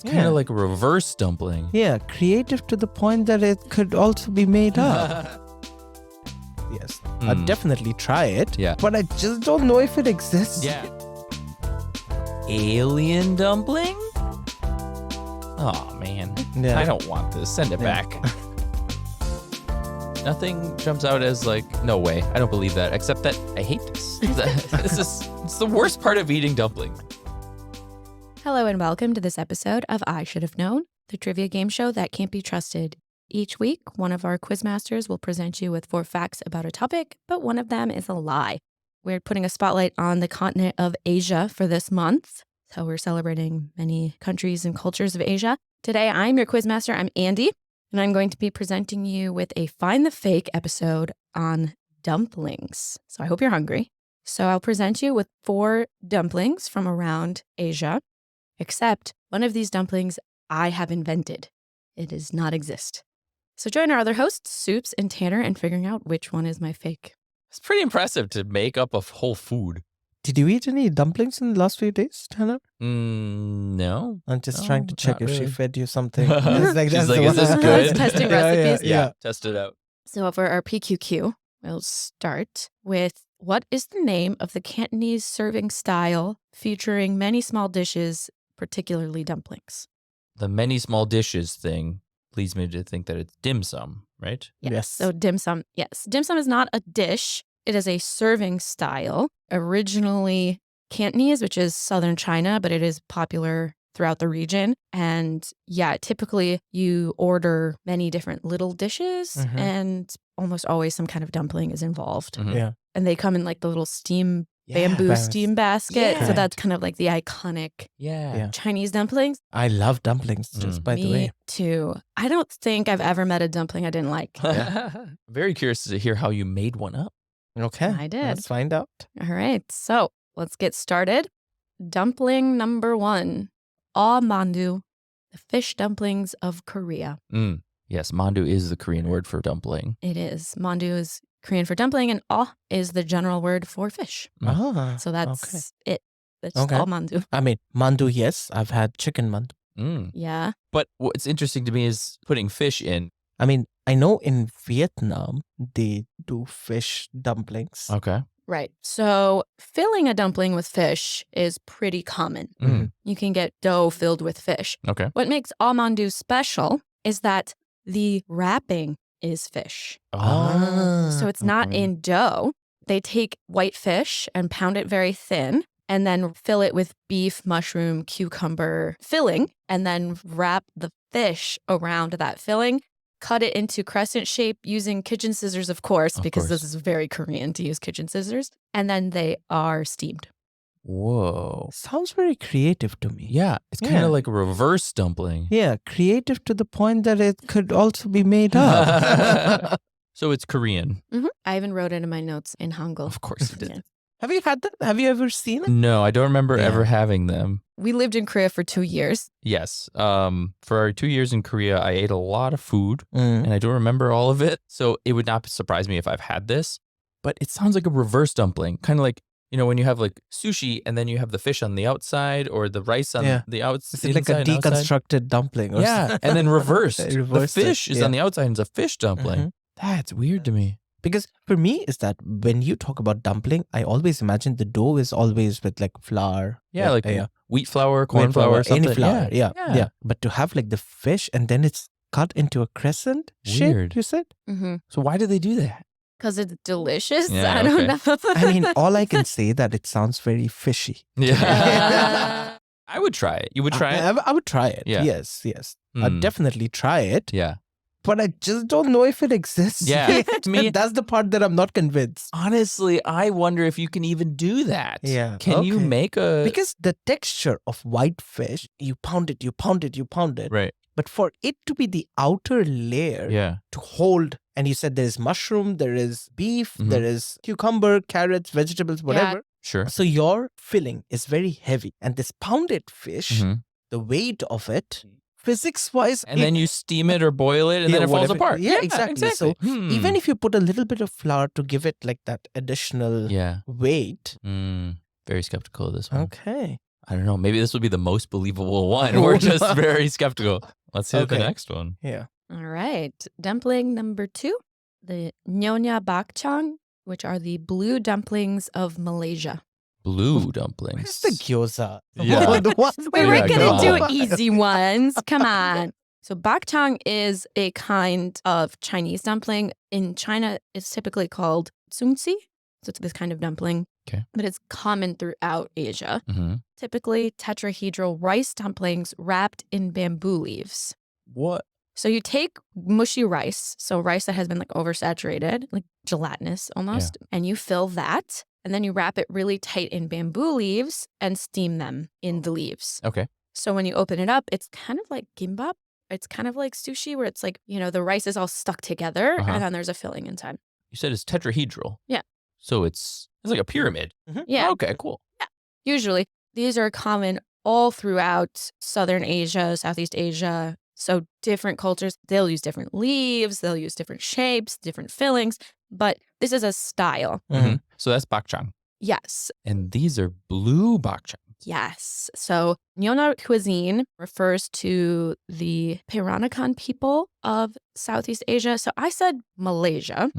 It's kind of like a reverse dumpling. Yeah, creative to the point that it could also be made up. Yes, I'd definitely try it. Yeah. But I just don't know if it exists. Yeah. Alien dumpling? Oh, man. Yeah. I don't want this. Send it back. Nothing jumps out as like, no way. I don't believe that. Except that I hate this. It's the worst part of eating dumpling. Hello and welcome to this episode of I Should Have Known, the trivia game show that can't be trusted. Each week, one of our quizmasters will present you with 4 facts about a topic, but one of them is a lie. We're putting a spotlight on the continent of Asia for this month. So we're celebrating many countries and cultures of Asia. Today, I'm your quizmaster. I'm Andy, and I'm going to be presenting you with a Find the Fake episode on dumplings. So I hope you're hungry. So I'll present you with 4 dumplings from around Asia. Except one of these dumplings I have invented. It does not exist. So join our other hosts, Sups and Tanner, in figuring out which one is my fake. It's pretty impressive to make up a whole food. Did you eat any dumplings in the last few days, Tanner? No. I'm just trying to check not if she really. fed you something. She's like, is this good? It's testing recipes. Yeah, test it out. So for our PQQ, we'll start with what is the name of the Cantonese serving style featuring many small dishes, particularly dumplings? The many small dishes thing leads me to think that it's dim sum, right? Yes. So dim sum, yes. Dim sum is not a dish. It is a serving style, originally Cantonese, which is southern China, but it is popular throughout the region. And yeah, typically you order many different little dishes and almost always some kind of dumpling is involved. Mhm. Yeah. And they come in like the little bamboo Yeah. steam basket. Yeah. So that's kind of like the iconic Yeah. Chinese dumplings. I love dumplings, just by the Me way. too. I don't think I've ever met a dumpling I didn't like. Very curious to hear how you made one up. Okay. I did. Let's find out. All right, so let's get started. Dumpling number 1, aw mandu, the fish dumplings of Korea. Yes, mandu is the Korean word for dumpling. It is. Mandu is Korean for dumpling, and aw is the general word for fish. Ah, So that's it. That's Okay. all mandu. I mean, mandu, yes. I've had chicken mandu. Yeah. But what's interesting to me is putting fish in. I mean, I know in Vietnam, they do fish dumplings. Okay. Right. So filling a dumpling with fish is pretty common. You can get dough filled with fish. Okay. What makes aw mandu special is that the wrapping is fish. So it's not in dough. They take white fish and pound it very thin and then fill it with beef, mushroom, cucumber filling, and then wrap the fish around that filling, cut it into crescent shape using kitchen scissors, of course, because this is very Korean to use kitchen scissors. And then they are steamed. Whoa. Sounds very creative to me. Yeah, it's kind Yeah. of like a reverse dumpling. Yeah, creative to the point that it could also be made up. So it's Korean. I even wrote it in my notes in Hangul. Of course you did. Yeah. Have you had that? Have you ever seen it? No, I don't remember Yeah. ever having them. We lived in Korea for 2 years. Yes. For our 2 years in Korea, I ate a lot of food Mm. and I don't remember all of it. So it would not surprise me if I've had this. But it sounds like a reverse dumpling. Kind of like, you know, when you have like sushi and then you have the fish on the outside or the rice on the outside. It's like a deconstructed dumpling. Or Yeah, and then reversed. The Reversed it, fish is yeah. on the outside and it's a fish dumpling. That's weird to me. Because for me, is that when you talk about dumpling, I always imagine the dough is always with like flour. Yeah, like wheat flour, corn flour, something. any flour. Yeah. Yeah. But to have like the fish and then it's cut into a crescent shape, Weird. you said? So why do they do that? Because it's delicious. Yeah, I don't okay. know. I mean, all I can say that it sounds very fishy. Yeah. I would try it. You would try it? I would try it. Yeah. Yes. I'd definitely try it. Yeah. But I just don't know if it exists. Yeah, yet. to me- That's the part that I'm not convinced. Honestly, I wonder if you can even do that. Yeah, Can you okay. make a... Because the texture of white fish, you pound it. Right. But for it to be the outer layer Yeah. to hold, and you said there is mushroom, there is beef, Mhm. there is cucumber, carrots, vegetables, whatever. Sure. So your filling is very heavy. And this pounded fish, Mhm. the weight of it, physics-wise... And then you steam it or boil it and then it falls whatever. apart. Yeah, exactly. So even if you put a little bit of flour to give it like that additional Yeah. weight... Very skeptical of this one. Okay. I don't know. Maybe this will be the most believable one. We're just very skeptical. Let's hear the next one. Yeah. All right. Dumpling number 2, the Nyonya Bakchang, which are the blue dumplings of Malaysia. Blue dumplings. Where's the gyoza? Yeah. Wait, we're Yeah, going to come do easy ones. Come on. So bakchang is a kind of Chinese dumpling. In China, it's typically called tsungzi. So it's this kind of dumpling. Okay. But it's common throughout Asia. Mm-hmm. Typically tetrahedral rice dumplings wrapped in bamboo leaves. What? So you take mushy rice, so rice that has been like oversaturated, like gelatinous almost, and you fill that. And then you wrap it really tight in bamboo leaves and steam them in the leaves. Okay. So when you open it up, it's kind of like gimbap. It's kind of like sushi where it's like, the rice is all stuck together and then there's a filling inside. You said it's tetrahedral. Yeah. So it's like a pyramid. Mm-hmm. Yeah. Okay, cool. Yeah. Usually these are common all throughout Southern Asia, Southeast Asia. So different cultures, they'll use different leaves, they'll use different shapes, different fillings, but this is a style. Mm-hmm. So that's bakchang. Yes. And these are blue bakchang. Yes. So Nyonya cuisine refers to the Peranakan people of Southeast Asia. So I said Malaysia,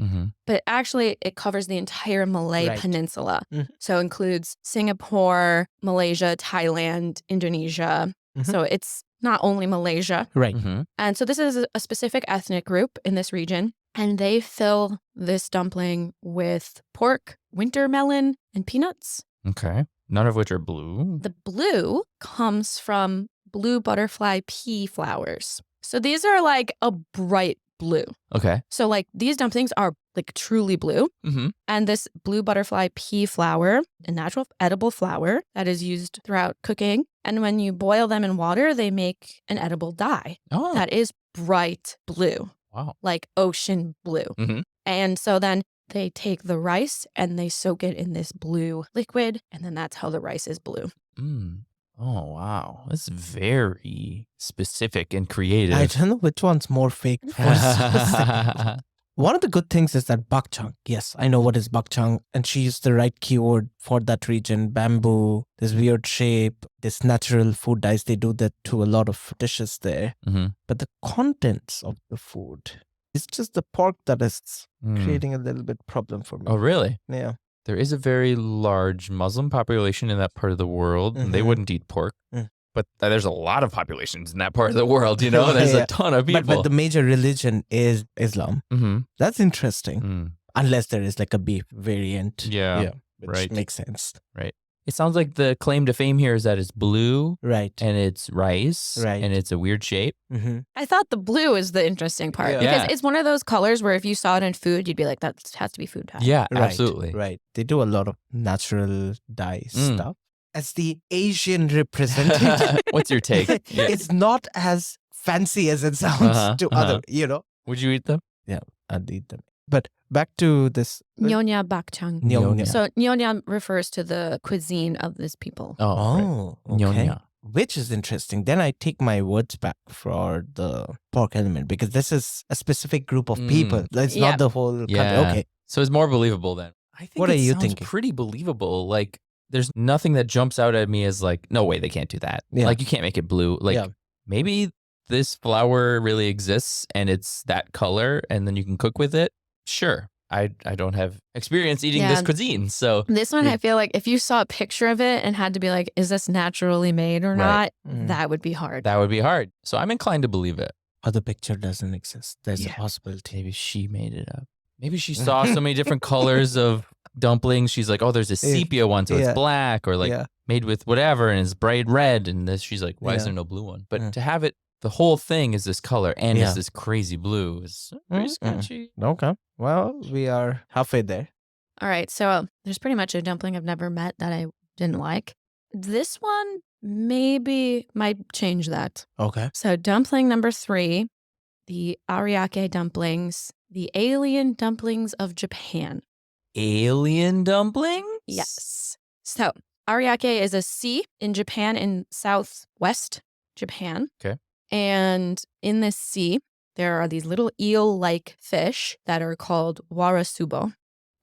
but actually it covers the entire Malay Peninsula. Mm-hmm. So includes Singapore, Malaysia, Thailand, Indonesia. Mm-hmm. So it's not only Malaysia. Right. Mm-hmm. And so this is a specific ethnic group in this region. And they fill this dumpling with pork, winter melon, and peanuts. Okay. None of which are blue. The blue comes from blue butterfly pea flowers. So these are like a bright blue. Okay. So like these dumplings are like truly blue. Mm-hmm. And this blue butterfly pea flower, a natural edible flower that is used throughout cooking. And when you boil them in water, they make an edible dye Oh. that is bright blue. Wow. Like ocean blue. Mm-hmm. And so then they take the rice and they soak it in this blue liquid. And then that's how the rice is blue. Mm. Oh, wow. That's very specific and creative. I don't know which one's more fake. One of the good things is that bakchang. Yes, I know what is bakchang. And she used the right keyword for that region. Bamboo, this weird shape, this natural food dyes. They do that to a lot of dishes there. Mm-hmm. But the contents of the food, it's just the pork that is creating a little bit problem for me. Oh, really? Yeah. There is a very large Muslim population in that part of the world. Mm-hmm. They wouldn't eat pork. Mm. But there's a lot of populations in that part of the world, There's a ton of people. But the major religion is Islam. Mm-hmm. That's interesting. Mm. Unless there is like a beef variant. Yeah. Which Right. makes sense. Right. It sounds like the claim to fame here is that it's blue Right. and it's rice Right. and it's a weird shape. Mm-hmm. I thought the blue is the interesting part Yeah. because Yeah. it's one of those colors where if you saw it in food, you'd be like, that has to be food dye. Yeah, Right. absolutely. Right. They do a lot of natural dye stuff. As the Asian representative, What's your take? Yeah. it's not as fancy as it sounds to other, Would you eat them? I'd eat them. But back to this. Nyonya bakchang. Nyonya. So nyonya refers to the cuisine of this people. Oh, okay. Nyonya. Which is interesting. Then I take my words back for the pork element because this is a specific group of people. It's Yeah. not the whole country. Yeah. Okay. So it's more believable then. I think What are you sounds thinking? pretty believable. Like there's nothing that jumps out at me as like, no way they can't do that. Yeah. Like you can't make it blue. Like Yeah. maybe this flour really exists and it's that color and then you can cook with it. Sure. I don't have experience eating this Yeah. cuisine. So This one, I feel like if you saw a picture of it and had to be like, is this naturally made or Right. not? Mm. That would be hard. that would be hard. So I'm inclined to believe it. Or the picture doesn't exist. There's a Yeah. possibility. Maybe she made it up. Maybe she saw so many different colors of dumplings. She's like, oh, there's a sepia one, so Yeah. it's black, or like Yeah. made with whatever, and it's bright red. And this, she's like, why is Yeah. there no blue one? But Mm. to have it, the whole thing is this color and Yeah. is this crazy blue is pretty sketchy. Okay. Well, we are halfway there. All right. So there's pretty much a dumpling I've never met that I didn't like. This one maybe might change that. Okay. So dumpling number 3, the ariake dumplings, the alien dumplings of Japan. Alien dumplings? Yes. So ariake is a sea in Japan, in southwest Japan. Okay. And in this sea, there are these little eel-like fish that are called warasubo.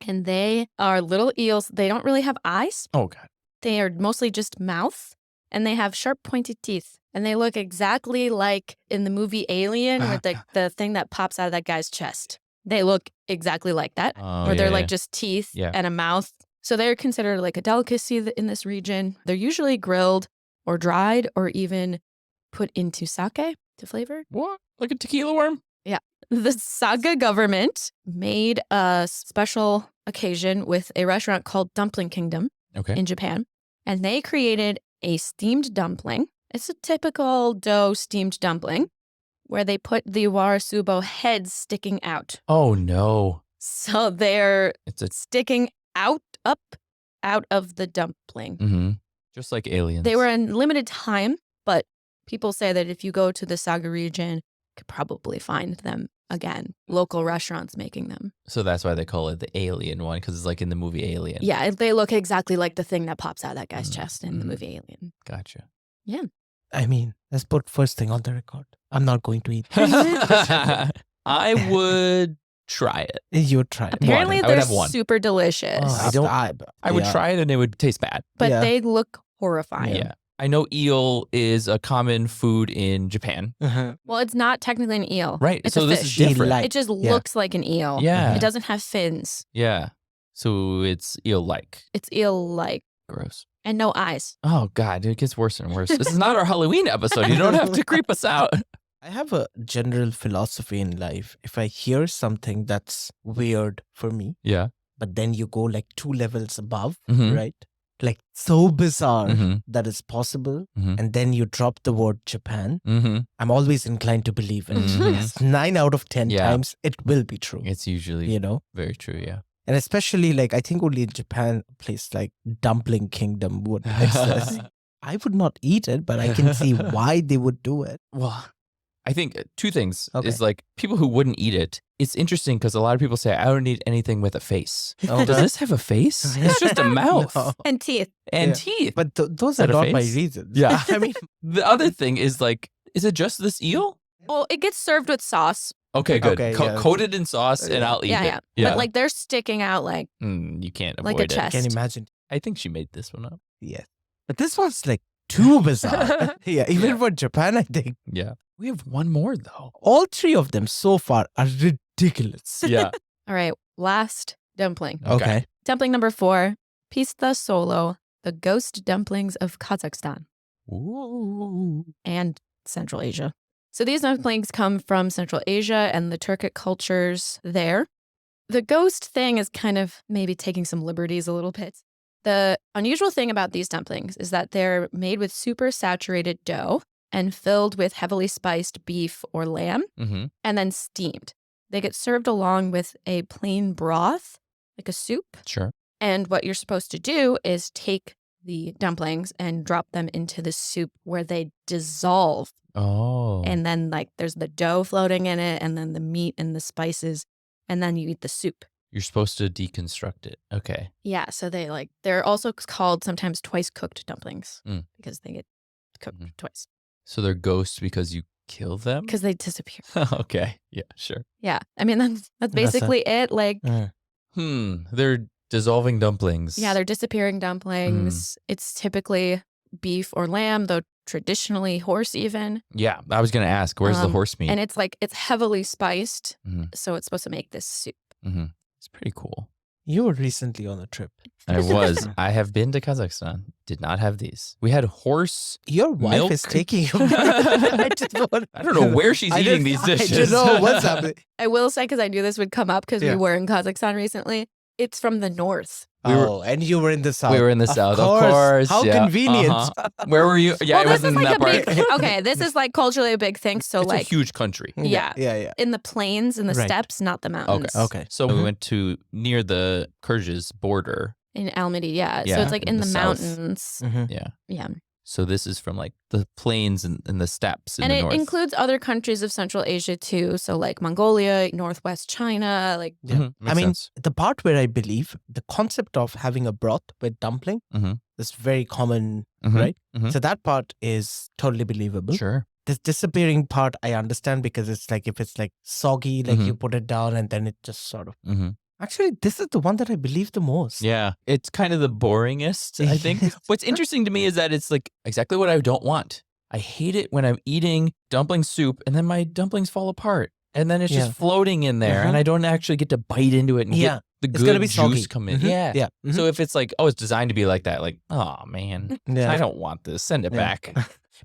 And they are little eels. They don't really have eyes. Oh, God. They are mostly just mouth. and they have sharp pointed teeth. And they look exactly like in the movie Alien with the thing that pops out of that guy's chest. They look exactly like that. Or they're like just teeth and a mouth. So they're considered like a delicacy in this region. They're usually grilled or dried or even put into sake to flavor. What? Like a tequila worm? Yeah. The Saga government made a special occasion with a restaurant called Dumpling Kingdom in Japan. And they created a steamed dumpling. It's a typical dough steamed dumpling where they put the warasubo heads sticking out. Oh, no. So they're sticking up out of the dumpling. Mm-hmm. Just like aliens. They were in limited time, but people say that if you go to the Saga region, you could probably find them again. Local restaurants making them. So that's why they call it the alien one, because it's like in the movie Alien. Yeah, they look exactly like the thing that pops out of that guy's chest in the movie Alien. Gotcha. Yeah. I mean, let's put first thing on the record. I'm not going to eat. I would try it. You would try it. Apparently, I would they're have one. super delicious. I would try it and it would taste bad. But they look horrifying. Yeah. I know eel is a common food in Japan. Well, it's not technically an eel. Right. It's so a this fish. is different. It just looks like an eel. Yeah. It doesn't have fins. Yeah. So it's eel-like. It's eel-like. Gross. And no eyes. Oh, God. It gets worse and worse. This is not our Halloween episode. You don't have to creep us out. I have a general philosophy in life. If I hear something that's weird for me, but then you go like 2 levels above, right? Like so bizarre that is possible. And then you drop the word Japan. I'm always inclined to believe it. Yes, 9 out of 10 times it will be true. It's usually very true, yeah. And especially like I think only in Japan, a place like Dumpling Kingdom would exist. I would not eat it, but I can see why they would do it. Well, I think 2 things is like people who wouldn't eat it. It's interesting because a lot of people say, I don't eat anything with a face. Does this have a face? It's just a mouth. No. And teeth. And teeth. But those are that a not my face? reasons. Yeah. I mean, The other thing is like, is it just this eel? Well, it gets served with sauce. Okay, good. Okay, Coated in sauce and I'll eat it. But like they're sticking out like You can't avoid like a it. chest. can imagine. I think she made this one up. Yes. But this was like too bizarre. Even for Japan, I think. Yeah. We have one more though. All 3 of them so far are ridiculous. Yeah. All right, last dumpling. Okay. Dumpling number 4, Pista Solo, the ghost dumplings of Kazakhstan Ooh. and Central Asia. So these dumplings come from Central Asia and the Turkic cultures there. The ghost thing is kind of maybe taking some liberties a little bit. The unusual thing about these dumplings is that they're made with super saturated dough and filled with heavily spiced beef or lamb and then steamed. They get served along with a plain broth, like a soup. Sure. And what you're supposed to do is take the dumplings and drop them into the soup where they dissolve. Oh. And then like there's the dough floating in it and then the meat and the spices. And then you eat the soup. You're supposed to deconstruct it. Okay. Yeah. So they're also called sometimes twice cooked dumplings because they get cooked twice. So they're ghosts because you kill them? Because they disappear. Okay. Yeah, sure. Yeah. I mean, that's basically it. Like, They're dissolving dumplings. yeah, they're disappearing dumplings. It's typically beef or lamb, though traditionally horse even. Yeah. I was going to ask, where's the horse meat? And it's heavily spiced. So it's supposed to make this soup. It's pretty cool. You were recently on a trip. I was. I have been to Kazakhstan. Did not have these. We had horse. Your wife milk? is taking you. I don't know where she's eating these dishes. I don't know what's happening. I will say, because I knew this would come up because we were in Kazakhstan recently, it's from the north. And you were in the south. We were in the south, of course. How convenient. Where were you? Yeah, well, I wasn't in that part. Okay, this is like culturally a big thing. So It's like a huge country. Yeah. In the plains and the Right. steppes, not the mountains. Okay. So we went to near the Kyrgyz border. In Almaty, yeah. So Yeah, it's like in in the the south. mountains. Yeah. Yeah. So this is from like the plains and the steppes in And the it north. includes other countries of Central Asia too. So like Mongolia, Northwest China, like Makes I mean, sense. the part where I believe the concept of having a broth with dumpling is very common, right? So that part is totally believable. Sure. This disappearing part, I understand because it's like if it's like soggy, like you put it down and then it just sort of Actually, this is the one that I believe the most. Yeah. It's kind of the boringest, I think. What's interesting to me is that it's like exactly what I don't want. I hate it when I'm eating dumpling soup and then my dumplings fall apart. And then it's just floating in there and I don't actually get to bite into it and get the good juice soggy. come in. Yeah. Yeah. So if it's like, oh, it's designed to be like that, like, oh man, I don't want this. Send it back.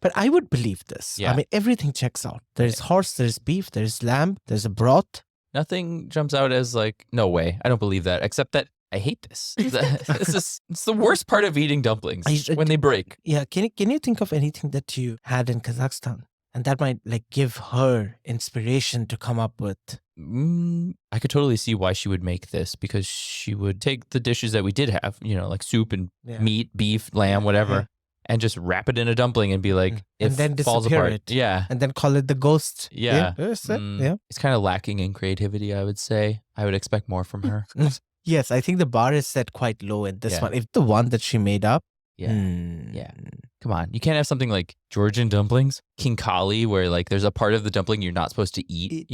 But I would believe this. Yeah. I mean, everything checks out. There's horse, there's beef, there's lamb, there's a broth. Nothing jumps out as like, no way. I don't believe that. Except that I hate this. It's the worst part of eating dumplings when they break. Yeah. Can you think of anything that you had in Kazakhstan? And that might like give her inspiration to come up with. I could totally see why she would make this because she would take the dishes that we did have, like soup and meat, beef, lamb, whatever, and just wrap it in a dumpling and be like, and then it falls disappear apart. it. Yeah. And then call it the ghost. Yeah. It's kind of lacking in creativity, I would say. I would expect more from her. Yes, I think the bar is set quite low in this one. If the one that she made up. Yeah. Come on. You can't have something like Georgian dumplings, King Kali, where like there's a part of the dumpling you're not supposed to eat,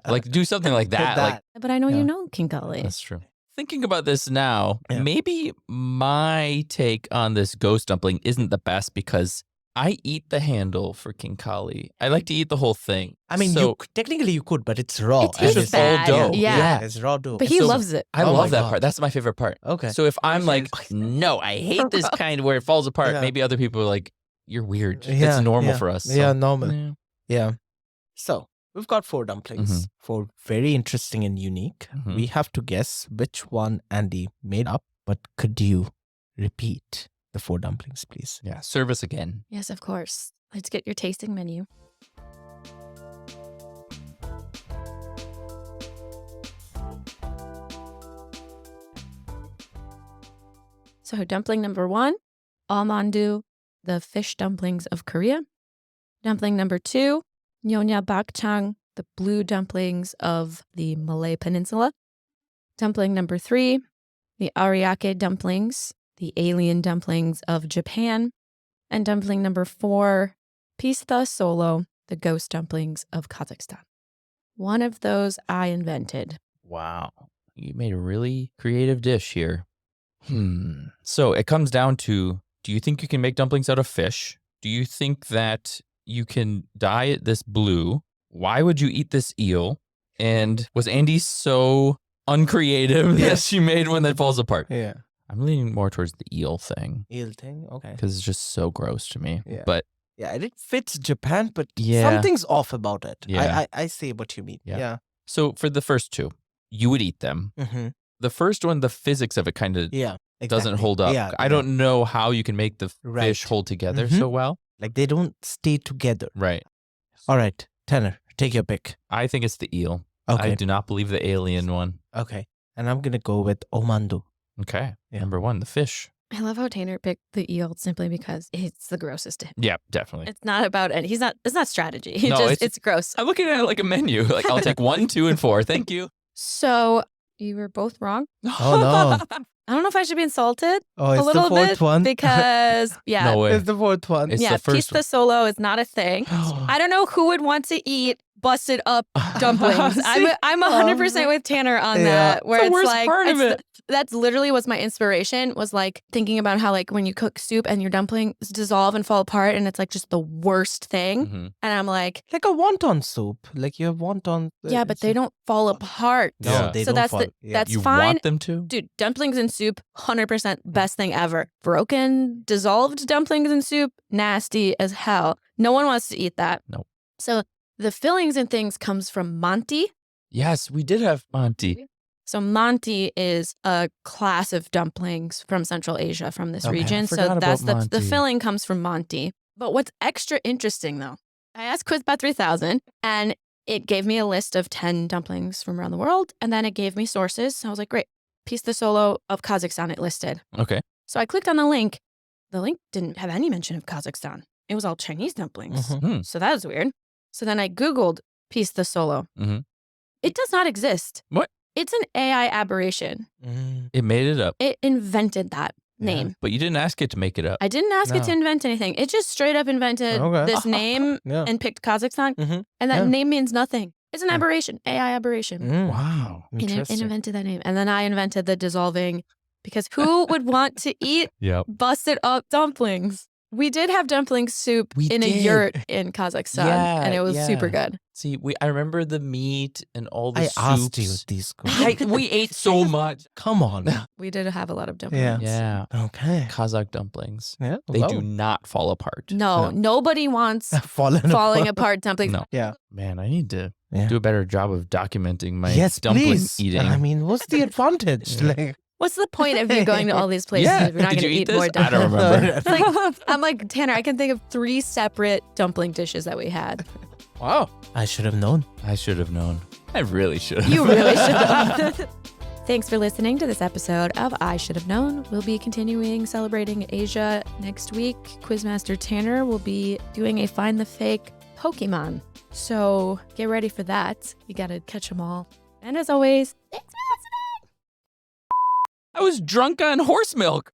Like do something like that. Like, but I know you know King Kali. that's true. Thinking about this now, maybe my take on this ghost dumpling isn't the best because I eat the handle for King Kali. I like to eat the whole thing. I mean, technically you could, but it's raw. It tastes just all bad. dough. Yeah. It's raw dough. But he loves it. I love that part. That's my favorite part. Okay. So if I'm like, no, I hate this kind where it falls apart, maybe other people are like, you're weird. It's normal for us. So. Yeah, normal. Yeah. So we've got 4 dumplings. 4 very interesting and unique. We have to guess which one Andy made up, but could you repeat the 4 dumplings, please? Yeah, serve us again. Yes, of course. Let's get your tasting menu. So dumpling number 1, almandu, the fish dumplings of Korea. Dumpling number 2, nyonya bakchang, the blue dumplings of the Malay Peninsula. Dumpling number 3, the ariake dumplings, the alien dumplings of Japan. And dumpling number 4, pista solo, the ghost dumplings of Kazakhstan. One of those I invented. Wow. You made a really creative dish here. So it comes down to, do you think you can make dumplings out of fish? Do you think that you can dye it this blue? Why would you eat this eel? And was Andy so uncreative that she made one that falls apart? Yeah. I'm leaning more towards the eel thing. Eel thing? Okay. Because it's just so gross to me. Yeah. But yeah, it fits Japan, but something's off about it. Yeah. I see what you mean. Yeah. So for the first 2, you would eat them. The first one, the physics of it kind of doesn't hold up. Yeah, I don't know how you can make the fish hold together so well. Like they don't stay together. Right. All right, Tanner, take your pick. I think it's the eel. Okay. I do not believe the alien one. Okay. And I'm going to go with omandu. Okay. Number 1, the fish. I love how Tanner picked the eel simply because it's the grossest to him. Yeah, definitely. It's not about it. It's not strategy. It's gross. I'm looking at it like a menu. Like I'll take 1, 2, and 4. Thank you. So you were both wrong. Oh no. I don't know if I should be insulted Oh, it's a little the 4th bit one. because No way. It's the 4th one. It's the first pista solo is not a thing. I don't know who would want to eat busted up dumplings. I'm 100% with Tanner on that. Where the it's worst like part of it. That's literally was my inspiration. Was like thinking about how like when you cook soup and your dumplings dissolve and fall apart, and it's like just the worst thing. And I'm like a wonton soup. Like you have wonton. Yeah, but they don't fall apart. No, they so don't that's fall. that's You fine. want them to? Dude, dumplings and soup, 100% best thing ever. Broken, dissolved dumplings and soup, nasty as hell. No one wants to eat that. Nope. So the fillings and things comes from manti. Yes, we did have Monty. So manti is a class of dumplings from Central Asia, from this region. So that's the filling comes from manti. But what's extra interesting though, I asked Quizbot 3000 and it gave me a list of 10 dumplings from around the world. And then it gave me sources. So I was like, great. Pista solo of Kazakhstan it listed. Okay. So I clicked on the link. The link didn't have any mention of Kazakhstan. It was all Chinese dumplings. So that was weird. So then I Googled pista solo. It does not exist. What? It's an AI aberration. It made it up. It invented that name. But you didn't ask it to make it up. I didn't ask it to invent anything. It just straight up invented this name and picked Kazakhstan. And that name means nothing. It's an aberration, AI aberration. Wow. It Interesting. invented that name. And then I invented the dissolving because who would want to eat Yep. busted up dumplings? We did have dumpling soup We in a did. yurt in Kazakhstan, Yeah, and it was super yeah. good. See, I remember the meat and all the I soups. asked you these questions. We ate so much. Come on. We did have a lot of dumplings. Yeah. Okay. Kazakh dumplings. Yeah. They do not fall apart. No, nobody wants falling apart dumplings. No. Yeah. Man, I need to Yeah. do a better job of documenting my Yes, dumpling please. eating. I mean, what's the advantage? Yeah. Like, What's the point of you going to all these places if you're not Did going to you eat eat more this? I dumplings? don't remember. It's like, I'm like, Tanner, I can think of 3 separate dumpling dishes that we had. Wow. I should have known. I should have known. I really should have. You really should have. Thanks for listening to this episode of I Should Have Known. We'll be continuing celebrating Asia next week. Quizmaster Tanner will be doing a Find the Fake Pokemon. So get ready for that. You got to catch them all. And as always, thanks for listening. I was drunk on horse milk.